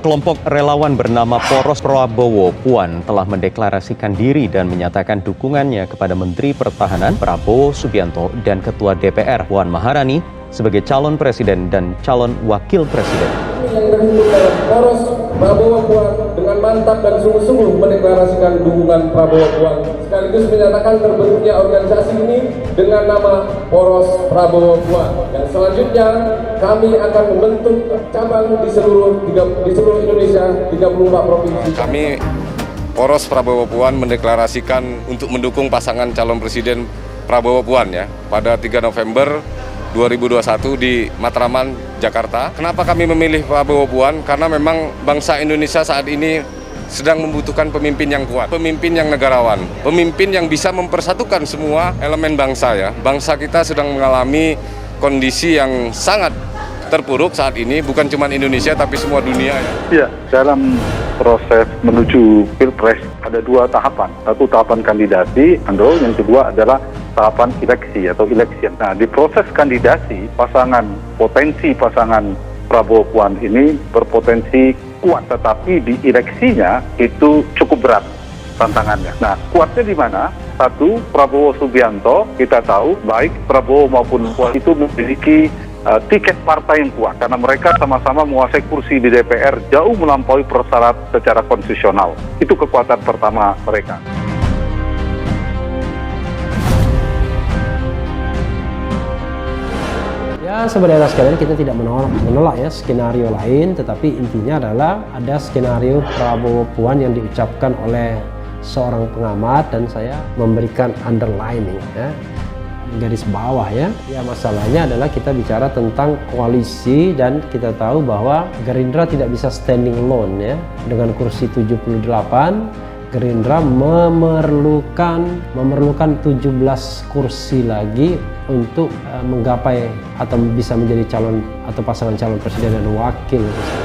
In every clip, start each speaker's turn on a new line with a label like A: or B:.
A: Kelompok relawan bernama Poros Prabowo Puan telah mendeklarasikan diri dan menyatakan dukungannya kepada Menteri Pertahanan Prabowo Subianto dan Ketua DPR Puan Maharani sebagai calon presiden dan calon wakil presiden.
B: Yang terhitung dalam Poros Prabowo Puan dengan mantap dan sungguh-sungguh mendeklarasikan dukungan Prabowo Puan, sekaligus menyatakan terbentuknya organisasi ini dengan nama Poros Prabowo Puan. Dan selanjutnya kami akan membentuk cabang di seluruh Indonesia, 34 provinsi.
C: Kami Poros Prabowo Puan mendeklarasikan untuk mendukung pasangan calon presiden Prabowo Puan ya pada 3 November 2021 di Matraman, Jakarta. Kenapa kami memilih Prabowo Puan? Karena memang bangsa Indonesia saat ini sedang membutuhkan pemimpin yang kuat, pemimpin yang negarawan, pemimpin yang bisa mempersatukan semua elemen bangsa ya. Bangsa kita sedang mengalami kondisi yang sangat terpuruk saat ini, bukan cuma Indonesia tapi semua dunia ya.
D: Ya, dalam proses menuju Pilpres ada dua tahapan. Satu tahapan kandidasi, Andro, yang kedua adalah tahapan eleksi atau election. Nah, di proses kandidasi, potensi pasangan Prabowo Puan ini berpotensi kuat, tetapi di eleksinya itu cukup berat tantangannya. Nah, kuatnya di mana? Satu, Prabowo Subianto, kita tahu baik Prabowo maupun Puan itu memiliki tiket partai yang kuat karena mereka sama-sama menguasai kursi di DPR jauh melampaui persyarat secara konstitusional. Itu kekuatan pertama mereka.
E: Ya, sebenarnya sekalian kita tidak menolak ya skenario lain, tetapi intinya adalah ada skenario Prabowo Puan yang diucapkan oleh seorang pengamat dan saya memberikan underlining ya, garis bawah ya. Ya, masalahnya adalah kita bicara tentang koalisi dan kita tahu bahwa Gerindra tidak bisa standing alone ya. Dengan kursi 78, Gerindra memerlukan 17 kursi lagi untuk menggapai atau bisa menjadi calon atau pasangan calon presiden dan wakil.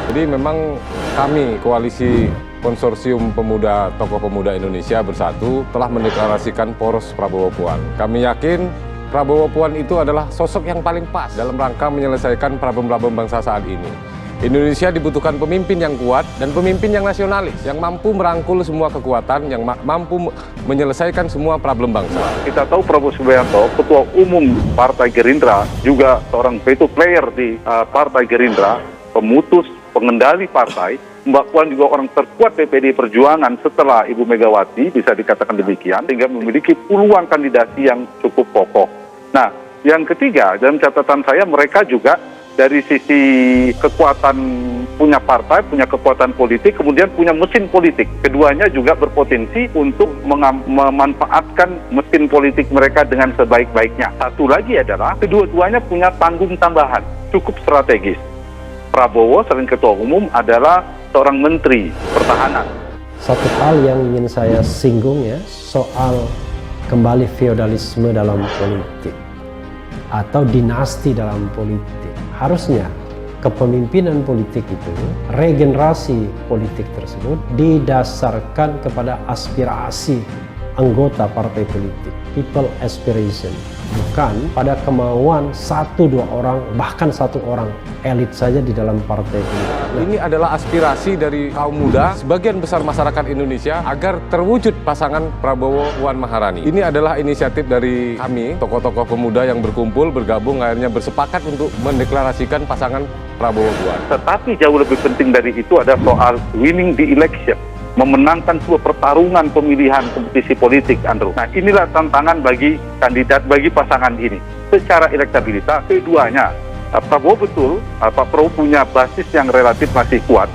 C: Jadi memang kami koalisi Konsorsium Pemuda Tokoh Pemuda Indonesia Bersatu telah mendeklarasikan Poros Prabowo Puan. Kami yakin Prabowo Puan itu adalah sosok yang paling pas dalam rangka menyelesaikan problem-problem bangsa saat ini. Indonesia dibutuhkan pemimpin yang kuat dan pemimpin yang nasionalis, yang mampu merangkul semua kekuatan, yang mampu menyelesaikan semua problem bangsa.
D: Kita tahu Prabowo Subianto, Ketua Umum Partai Gerindra, juga seorang veto player di Partai Gerindra, pemutus, pengendali partai. Mbak Puan juga orang terkuat DPD Perjuangan setelah Ibu Megawati, bisa dikatakan demikian, sehingga memiliki peluang kandidasi yang cukup kokoh. Nah, yang ketiga, dalam catatan saya mereka juga dari sisi kekuatan punya partai, punya kekuatan politik, kemudian punya mesin politik. Keduanya juga berpotensi untuk memanfaatkan mesin politik mereka dengan sebaik-baiknya. Satu lagi adalah kedua-duanya punya panggung tambahan, cukup strategis. Prabowo selain Ketua Umum adalah seorang Menteri Pertahanan.
E: Satu hal yang ingin saya singgung ya, soal kembali feodalisme dalam politik atau dinasti dalam politik. Harusnya kepemimpinan politik itu, regenerasi politik tersebut didasarkan kepada aspirasi anggota partai politik, people aspiration, bukan pada kemauan satu dua orang, bahkan satu orang elit saja di dalam partai politik.
C: Ini adalah aspirasi dari kaum muda, sebagian besar masyarakat Indonesia agar terwujud pasangan Prabowo Puan Maharani. Ini adalah inisiatif dari kami, tokoh-tokoh pemuda yang berkumpul, bergabung, akhirnya bersepakat untuk mendeklarasikan pasangan Prabowo Puan.
D: Tetapi jauh lebih penting dari itu ada soal winning the election, memenangkan sebuah pertarungan pemilihan kompetisi politik, Andrew. Nah, inilah tantangan bagi kandidat, bagi pasangan ini. Secara elektabilitas, keduanya, Prabowo betul, Pak Prabowo punya basis yang relatif masih kuat,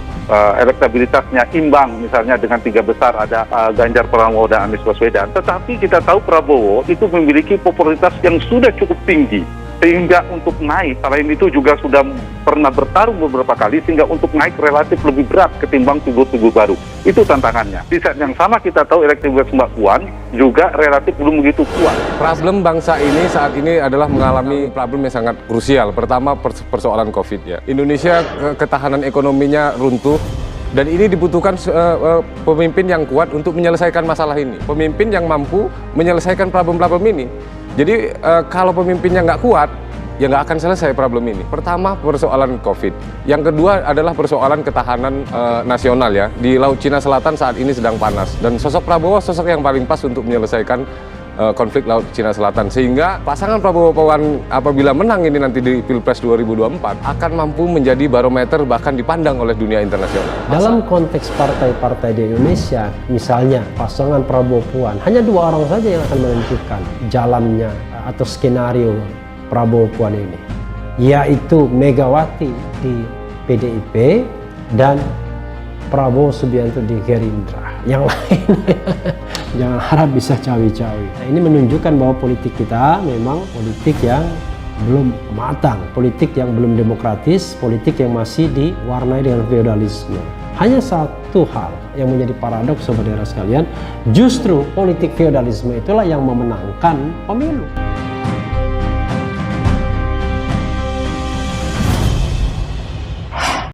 D: elektabilitasnya imbang, misalnya dengan 3 besar ada Ganjar Pranowo dan Anies Baswedan. Tetapi kita tahu Prabowo itu memiliki popularitas yang sudah cukup tinggi, sehingga untuk naik, selain itu juga sudah pernah bertarung beberapa kali, sehingga untuk naik relatif lebih berat ketimbang figur-figur baru. Itu tantangannya. Di saat yang sama kita tahu elektabilitas Mbak Puan juga relatif belum begitu kuat.
C: Problem bangsa ini saat ini adalah mengalami problem yang sangat krusial. Pertama, persoalan COVID ya. Indonesia ketahanan ekonominya runtuh. Dan ini dibutuhkan pemimpin yang kuat untuk menyelesaikan masalah ini. Pemimpin yang mampu menyelesaikan problem-problem ini. Jadi kalau pemimpinnya nggak kuat, ya nggak akan selesai problem ini. Pertama, persoalan COVID. Yang kedua adalah persoalan ketahanan nasional ya. Di Laut Cina Selatan saat ini sedang panas. Dan sosok Prabowo sosok yang paling pas untuk menyelesaikan konflik Laut Cina Selatan. Sehingga pasangan Prabowo Puan apabila menang ini nanti di Pilpres 2024 akan mampu menjadi barometer bahkan dipandang oleh dunia internasional.
E: Dalam konteks partai-partai di Indonesia, misalnya pasangan Prabowo Puan, hanya 2 orang saja yang akan menentukan jalannya atau skenario Prabowo Puan ini, yaitu Megawati di PDIP dan Prabowo Subianto di Gerindra. Yang lain jangan harap bisa cawi-cawi. Nah, ini menunjukkan bahwa politik kita memang politik yang belum matang, politik yang belum demokratis, politik yang masih diwarnai dengan feodalisme. Hanya satu hal yang menjadi paradoks saudara sekalian, justru politik feodalisme itulah yang memenangkan pemilu.